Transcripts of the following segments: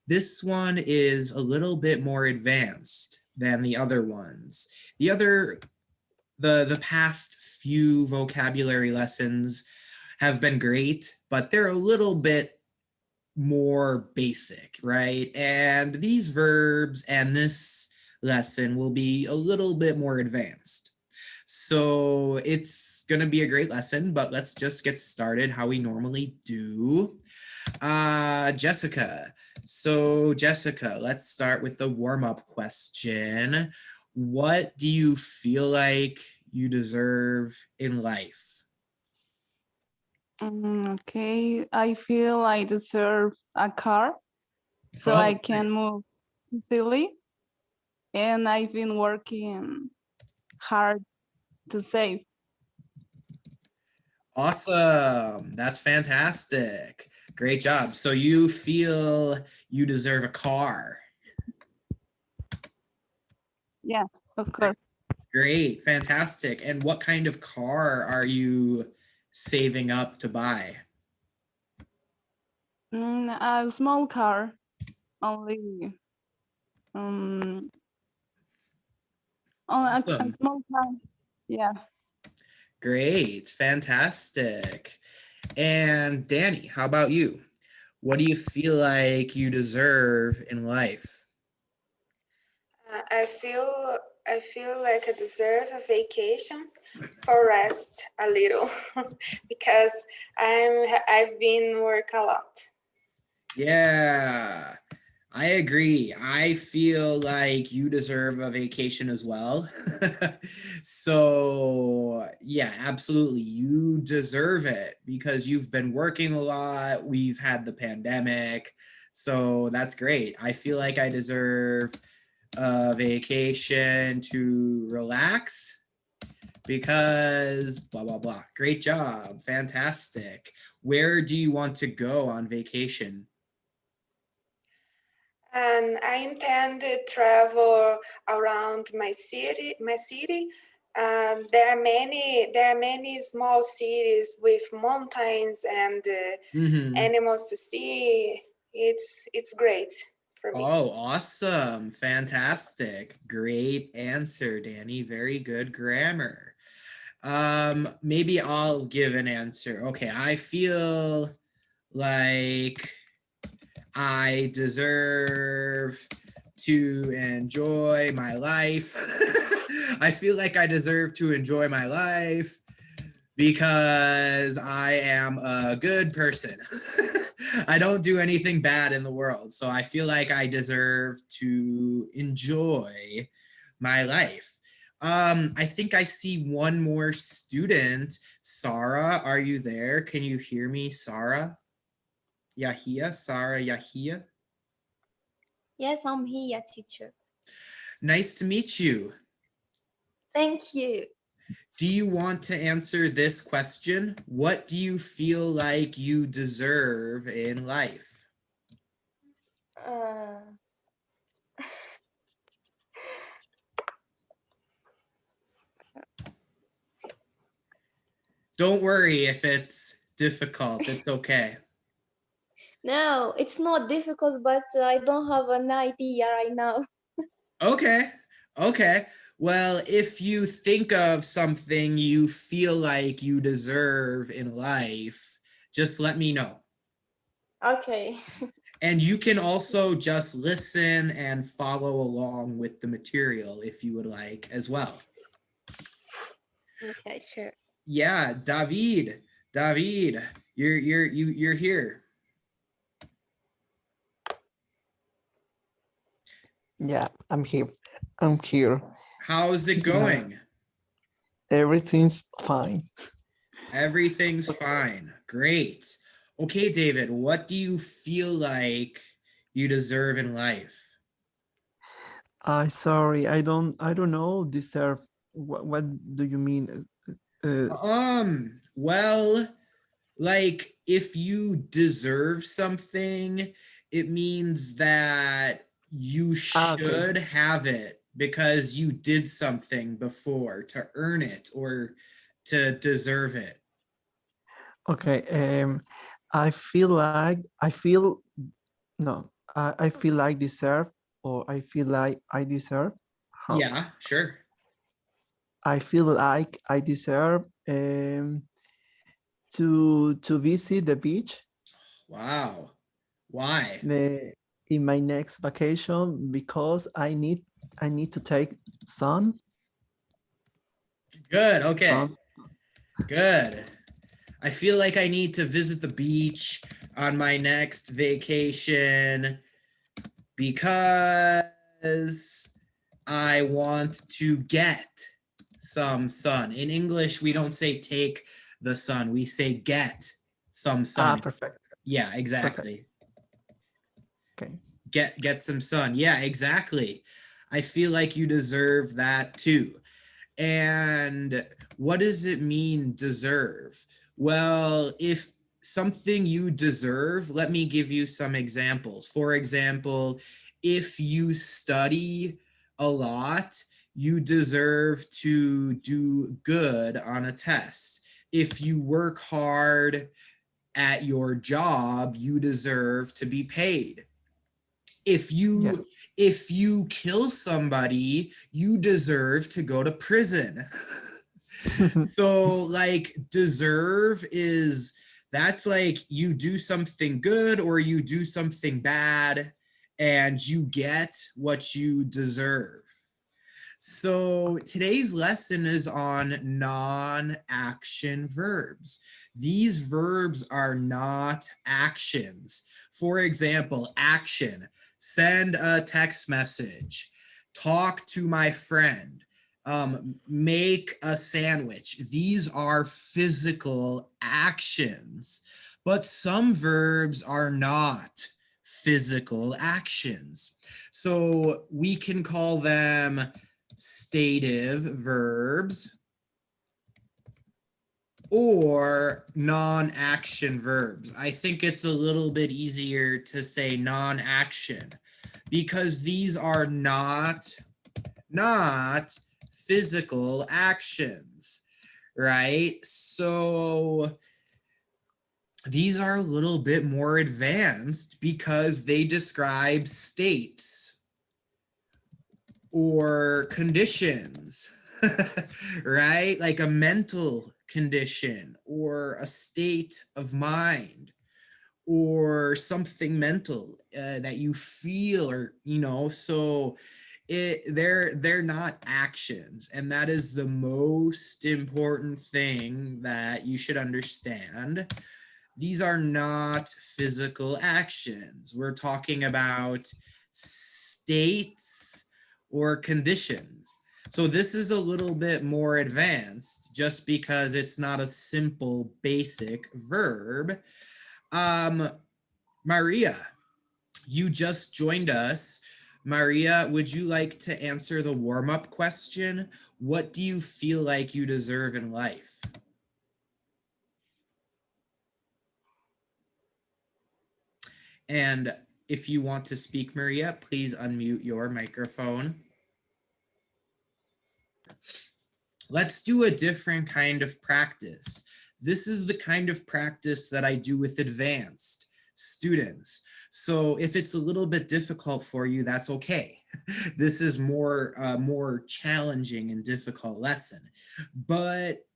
This one is a little bit more advanced than the other ones. The past few vocabulary lessons have been great, but they're a little bit more basic, right? And these verbs and this lesson will be a little bit more advanced. So it's going to be a great lesson, but let's just get started how we normally do. Jessica. So Jessica, let's start with the warm-up question. What do you feel like you deserve in life? Okay, I feel I deserve a car so I Oh, can move easily. And I've been working hard to save. awesome. That's fantastic. Great job. So you feel you deserve a car. Yeah, of course. Great. Fantastic. And what kind of car are you saving up to buy? A small car, only a Awesome. small car. Yeah. Great. Fantastic. And Danny, how about you? What do you feel like you deserve in life? I feel like I deserve a vacation for rest a little because I've been work a lot. Yeah, I agree. I feel like you deserve a vacation as well. So, yeah, absolutely. You deserve it because you've been working a lot. We've had the pandemic. So, that's great. I feel like I deserve a vacation to relax because blah, blah, blah. Great job. Fantastic. Where do you want to go on vacation? And I intend to travel around my city. There are many small cities with mountains and animals to see. It's great for me. Oh, awesome. Fantastic. Great answer, Danny. Very good grammar. Maybe I'll give an answer. Okay, I feel like I deserve to enjoy my life. I feel like I deserve to enjoy my life because I am a good person. I don't do anything bad in the world. So I feel like I deserve to enjoy my life. I think I see one more student. Sarah, are you there? Can you hear me, Sarah? Yahia, Sarah Yahia. Yes, I'm here, teacher. Nice to meet you. Thank you. Do you want to answer this question? What do you feel like you deserve in life? Uh, Don't worry if it's difficult. It's okay. no, it's not difficult, but I don't have an idea right now. Okay. Okay. Well, if you think of something you feel like you deserve in life, just let me know. Okay. And you can also just listen and follow along with the material if you would like as well. Okay, sure. Yeah, David, you're here. Yeah, I'm here. I'm here. How's it Yeah. going? Everything's fine. Everything's fine. Great. Okay, David, what do you feel like you deserve in life? Sorry, I don't know. Deserve. What do you mean? Well, like if you deserve something, it means that you Okay. should have it because you did something before to earn it or to deserve it. Okay. I feel like I feel no. I feel like deserve, or I feel like I deserve. How Yeah, sure. I feel like I deserve to visit the beach Wow. Why? the, in my next vacation because I need to take sun Good. Okay. sun. Good. I feel like I need to visit the beach on my next vacation because I want to get some sun. In English, we don't say take the sun, we say get some sun. Perfect. Yeah, Perfect. exactly. Okay. Get some sun. Yeah, exactly. I feel like you deserve that too. And what does it mean deserve? Well, if something you deserve, let me give you some examples. For example, if you study a lot, you deserve to do good on a test. If you work hard at your job, you deserve to be paid. If Yes. you kill somebody, you deserve to go to prison. So like deserve is that's like you do something good or you do something bad and you get what you deserve. So today's lesson is on non-action verbs. These verbs are not actions. For example, action, send a text message, talk to my friend, make a sandwich. These are physical actions, but some verbs are not physical actions. So we can call them stative verbs or non-action verbs. I think it's a little bit easier to say non-action because these are not physical actions, right? So these are a little bit more advanced because they describe states or conditions, right? Like a mental condition or a state of mind or something mental that you feel or, so they're not actions. And that is the most important thing that you should understand. These are not physical actions. We're talking about states or conditions. So this is a little bit more advanced just because it's not a simple basic verb. Maria, you just joined us. Maria, would you like to answer the warm-up question? What do you feel like you deserve in life? And if you want to speak, Maria, please unmute your microphone. Let's do a different kind of practice. This is the kind of practice that I do with advanced students. So if it's a little bit difficult for you, that's okay. This is more challenging and difficult lesson. But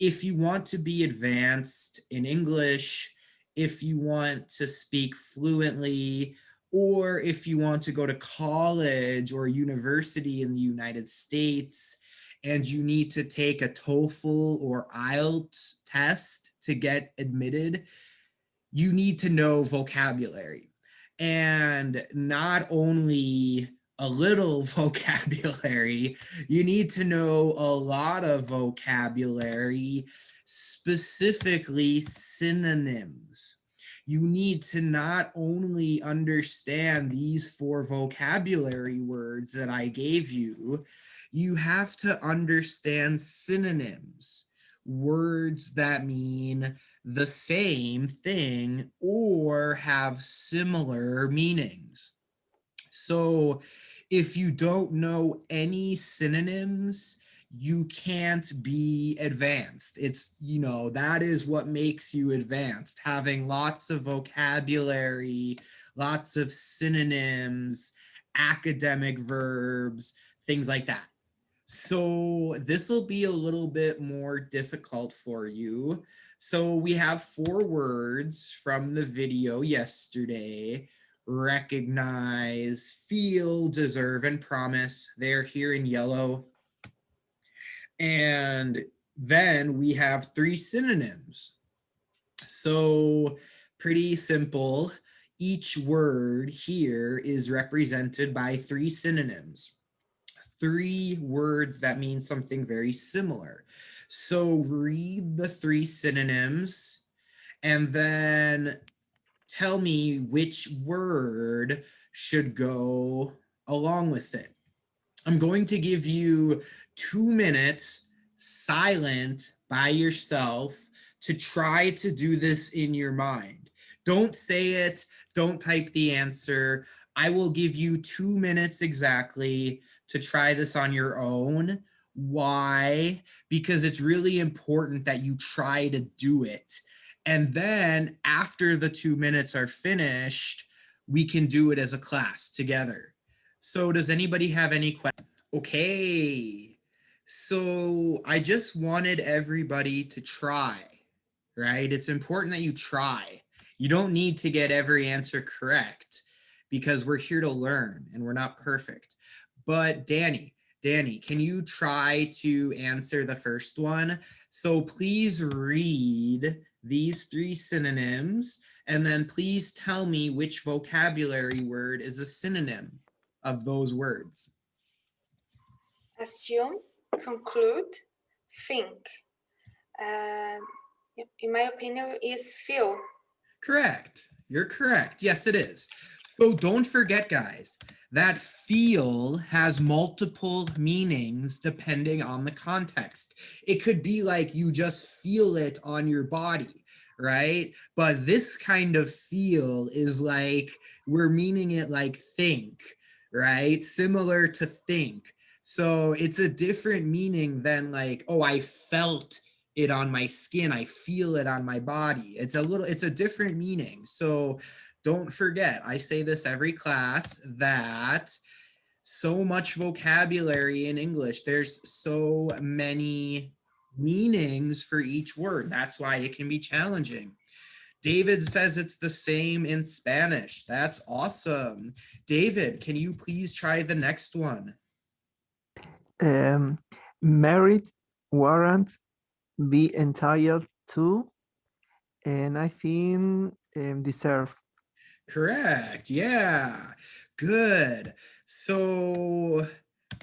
if you want to be advanced in English, if you want to speak fluently, or if you want to go to college or university in the United States, and you need to take a TOEFL or IELTS test to get admitted, you need to know vocabulary. And not only a little vocabulary, you need to know a lot of vocabulary, specifically synonyms. You need to not only understand these 4 vocabulary words that I gave you, you have to understand synonyms, words that mean the same thing or have similar meanings. So if you don't know any synonyms, you can't be advanced. It's, that is what makes you advanced, having lots of vocabulary, lots of synonyms, academic verbs, things like that. So this will be a little bit more difficult for you. So we have 4 words from the video yesterday: recognize, feel, deserve, and promise. They're here in yellow. And then we have 3 synonyms. So pretty simple. Each word here is represented by 3 synonyms. 3 words that mean something very similar. So read the 3 synonyms and then tell me which word should go along with it. I'm going to give you 2 minutes silent by yourself to try to do this in your mind. Don't say it, don't type the answer. I will give you 2 minutes exactly to try this on your own. Why? Because it's really important that you try to do it. And then after the 2 minutes are finished, we can do it as a class together. So does anybody have any questions? Okay. So I just wanted everybody to try, right? It's important that you try. You don't need to get every answer correct because we're here to learn and we're not perfect. But Danny, can you try to answer the first one? So please read these 3 synonyms and then please tell me which vocabulary word is a synonym of those words. Assume, conclude, think. In my opinion, is feel. Correct. You're correct. Yes, it is. So don't forget, guys, that feel has multiple meanings depending on the context. It could be like you just feel it on your body, right? But this kind of feel is like we're meaning it like think, right? Similar to think. So it's a different meaning than like, oh, I felt it on my skin, I feel it on my body. It's a different meaning. So don't forget, I say this every class, that so much vocabulary in English, there's so many meanings for each word. That's why it can be challenging. David says it's the same in Spanish. That's awesome. David, can you please try the next one? Merit, warrant, be entitled to, and I think deserve. Correct. Yeah. Good. So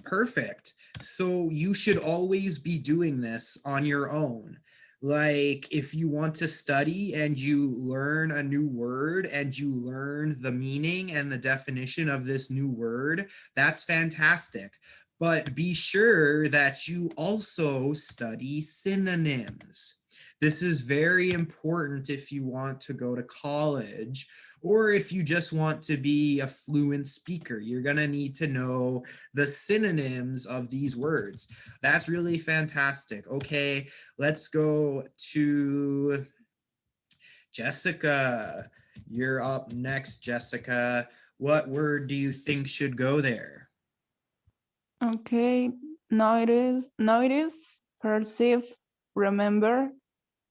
perfect. So you should always be doing this on your own. Like if you want to study and you learn a new word and you learn the meaning and the definition of this new word, that's fantastic. But be sure that you also study synonyms. This is very important if you want to go to college or if you just want to be a fluent speaker. You're going to need to know the synonyms of these words. That's really fantastic. Okay, let's go to Jessica. You're up next, Jessica. What word do you think should go there? Okay, notice, perceive, remember.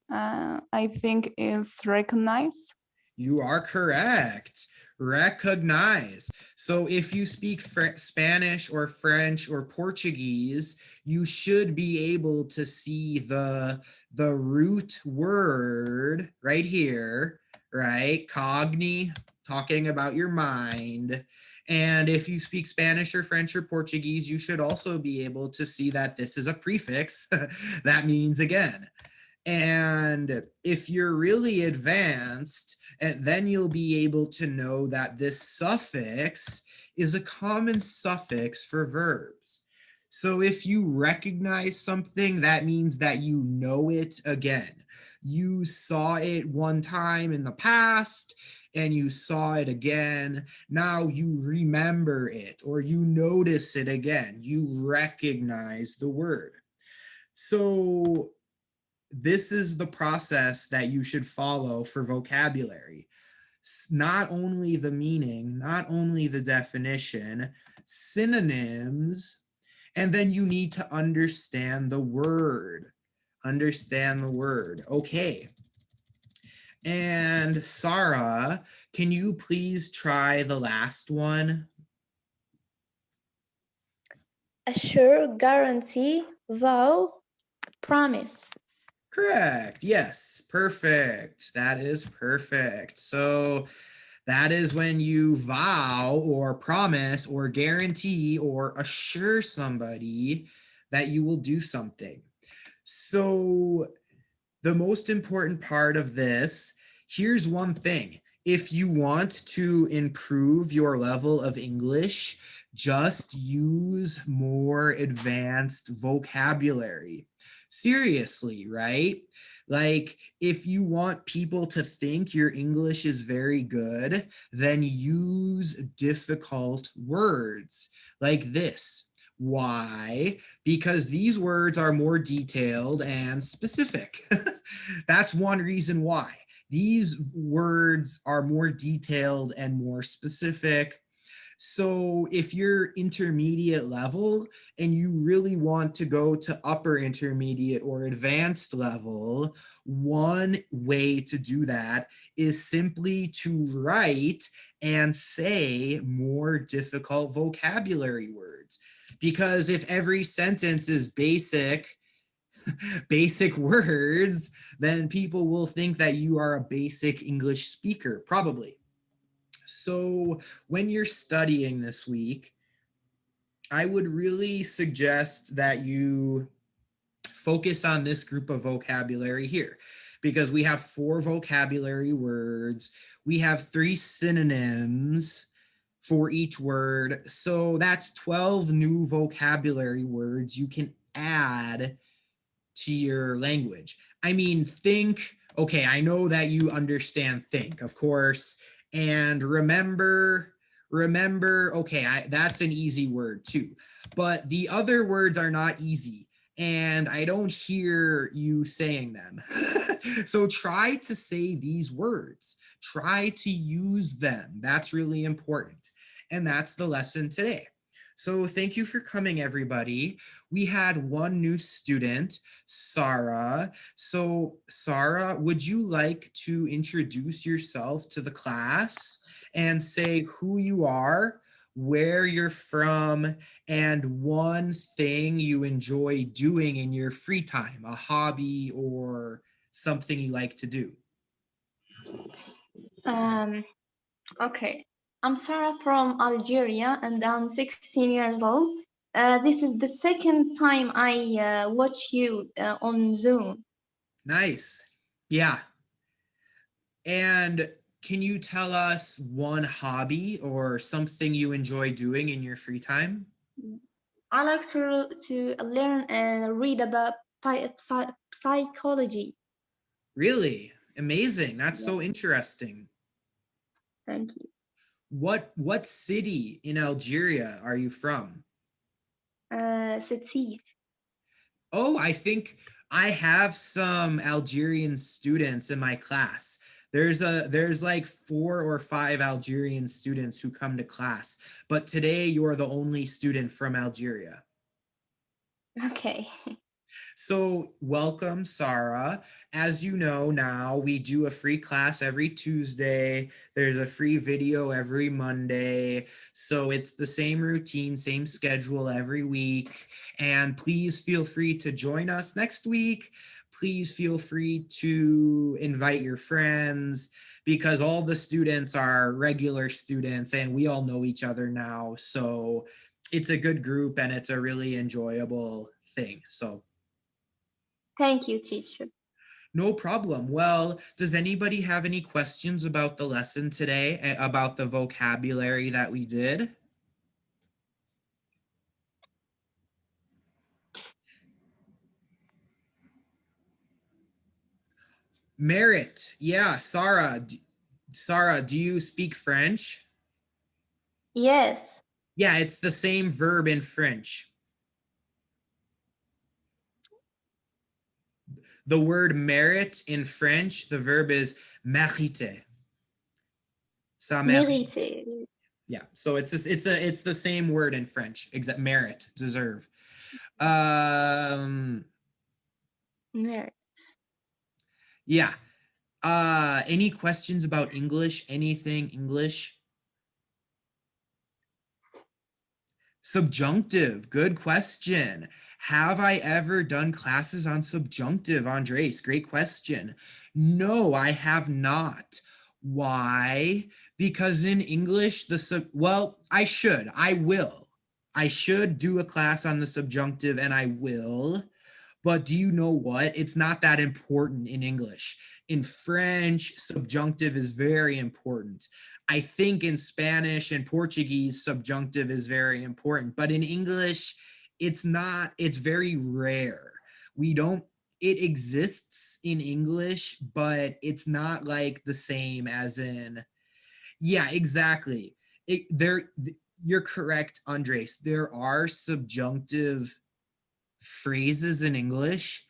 I think is recognize. You are correct. Recognize. So if you speak Spanish or French or Portuguese, you should be able to see the root word right here, right? Cogni, talking about your mind. And if you speak Spanish or French or Portuguese, you should also be able to see that this is a prefix. That means again. And if you're really advanced, then you'll be able to know that this suffix is a common suffix for verbs. So if you recognize something, that means that you know it again. You saw it one time in the past and you saw it again. Now you remember it or you notice it again. You recognize the word. So this is the process that you should follow for vocabulary. Not only the meaning, not only the definition, synonyms, and then you need to understand the word. Understand the word. Okay. And Sarah, can you please try the last one? Assure, guarantee, vow, promise. Correct. Yes. Perfect. That is perfect. So that is when you vow or promise or guarantee or assure somebody that you will do something. So the most important part of this, here's one thing. If you want to improve your level of English, just use more advanced vocabulary. Seriously, right? Like, if you want people to think your English is very good, then use difficult words like this. Why? Because these words are more detailed and specific. That's one reason why. These words are more detailed and more specific. So if you're intermediate level and you really want to go to upper intermediate or advanced level, one way to do that is simply to write and say more difficult vocabulary words. Because if every sentence is basic words, then people will think that you are a basic English speaker, probably. So when you're studying this week, I would really suggest that you focus on this group of vocabulary here, because we have 4 vocabulary words. We have 3 synonyms for each word. So that's 12 new vocabulary words you can add to your language. I mean, think, okay, I know that you understand think, of course, and remember, okay, that's an easy word too, but the other words are not easy, and I don't hear you saying them. So try to say these words, try to use them. That's really important. And that's the lesson today. So thank you for coming, everybody. We had one new student, Sarah. So Sarah, would you like to introduce yourself to the class and say who you are, where you're from, and one thing you enjoy doing in your free time, a hobby or something you like to do? Okay. I'm Sarah from Algeria and I'm 16 years old. This is the second time I watch you on Zoom. Nice. Yeah. And can you tell us one hobby or something you enjoy doing in your free time? I like to learn and read about psychology. Really? Amazing. That's so interesting. Thank you. What city in Algeria are you from? Setif. Oh, I think I have some Algerian students in my class. There's like 4 or 5 Algerian students who come to class, but today you're the only student from Algeria. Okay. So welcome, Sarah. As you know now, we do a free class every Tuesday. There's a free video every Monday. So it's the same routine, same schedule every week. And please feel free to join us next week. Please feel free to invite your friends, because all the students are regular students and we all know each other now. So it's a good group and it's a really enjoyable thing. So Thank you, teacher. no problem. Well, does anybody have any questions about the lesson today, about the vocabulary that we did? Merit. Yeah, Sarah. Sarah, do you speak French? Yes. Yeah, it's the same verb in French. The word merit in French, the verb is mériter. Ça mérite. Mériter. Yeah, so it's the same word in French, except merit, deserve. Merit. Yeah. Any questions about English? Anything English? Subjunctive, good question. Have I ever done classes on subjunctive, Andres? Great question. No, I have not. Why? Because in English, well, I will. I should do a class on the subjunctive, and I will. But do you know what? It's not that important in English. In French, subjunctive is very important. I think in Spanish and Portuguese, subjunctive is very important. But in English, it's not, it's very rare. It exists in English, but it's not like the same as in, yeah, exactly. You're correct, Andres. There are subjunctive phrases in English,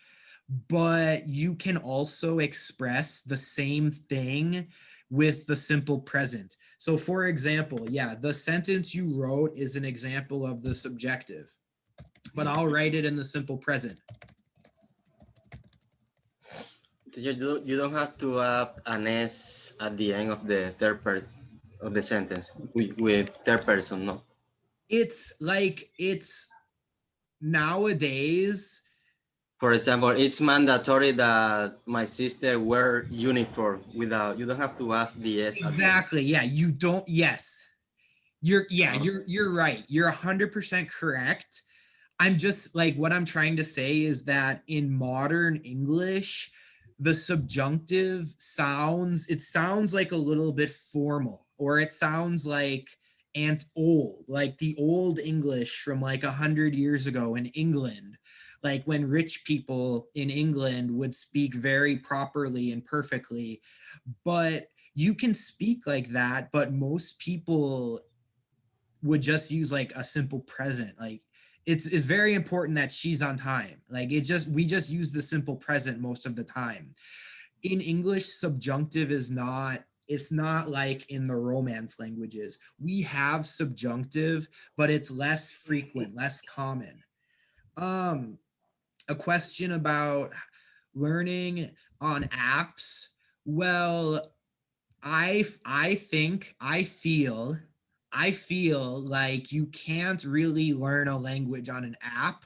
but you can also express the same thing with the simple present. So for example, yeah, the sentence you wrote is an example of the subjective, but I'll write it in the simple present. You don't have to add an S at the end of the third part of the sentence with third person, no? It's nowadays. For example, it's mandatory that my sister wear uniform without, you don't have to ask the S. Exactly. Yeah, you don't. Yes. You're right. You're 100% correct. I'm just like, what I'm trying to say is that in modern English, the subjunctive sounds like a little bit formal, or it sounds like old, like the old English from like 100 years ago in England, like when rich people in England would speak very properly and perfectly. But you can speak like that, but most people would just use like a simple present. Like it's very important that she's on time. Like we just use the simple present most of the time. In English, subjunctive it's not like in the Romance languages. We have subjunctive, but it's less frequent, less common. A question about learning on apps. Well, I feel like you can't really learn a language on an app.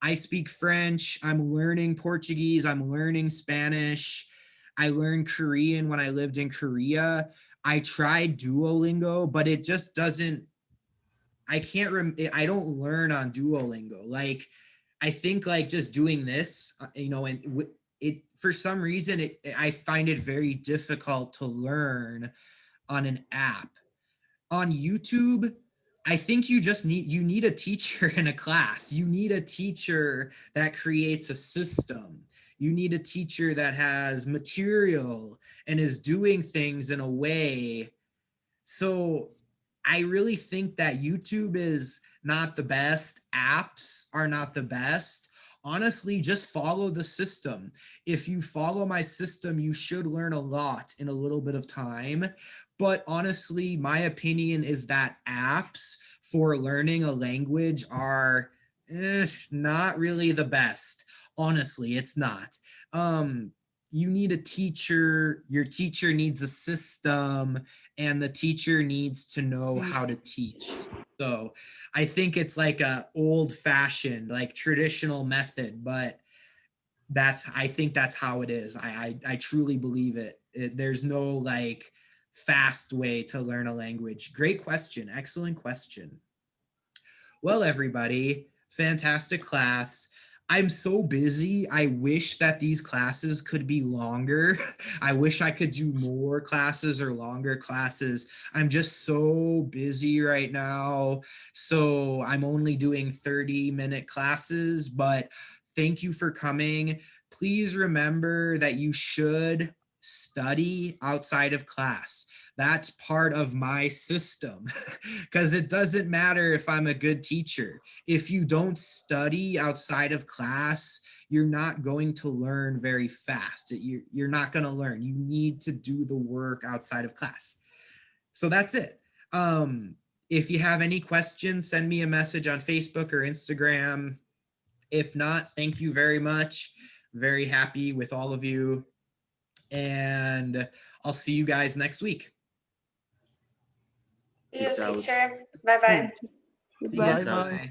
I speak French, I'm learning Portuguese, I'm learning Spanish. I learned Korean when I lived in Korea. I tried Duolingo, but it just doesn't, I don't learn on Duolingo. Like, I think like just doing this, and it, for some reason, I find it very difficult to learn on an app. On YouTube, I think you need a teacher in a class. You need a teacher that creates a system. You need a teacher that has material and is doing things in a way. So I really think that YouTube is not the best. Apps are not the best. Honestly, just follow the system. If you follow my system, you should learn a lot in a little bit of time. But honestly, my opinion is that apps for learning a language are not really the best. Honestly, it's not. You need a teacher. Your teacher needs a system, and the teacher needs to know how to teach. So I think it's like a old-fashioned, like traditional method, but I think that's how it is. I truly believe it. There's no like fast way to learn a language. Great question. Excellent question. Well, everybody, fantastic class. I'm so busy. I wish that these classes could be longer. I wish I could do more classes or longer classes. I'm just so busy right now. So I'm only doing 30-minute classes, but thank you for coming. Please remember that you should study outside of class. That's part of my system because it doesn't matter if I'm a good teacher. If you don't study outside of class, you're not going to learn very fast. You're not going to learn. You need to do the work outside of class. So that's it. If you have any questions, send me a message on Facebook or Instagram. If not, thank you very much. Very happy with all of you. And I'll see you guys next week. See you, Peace out. teacher. Bye-bye. See you. Goodbye. Bye-bye. Bye.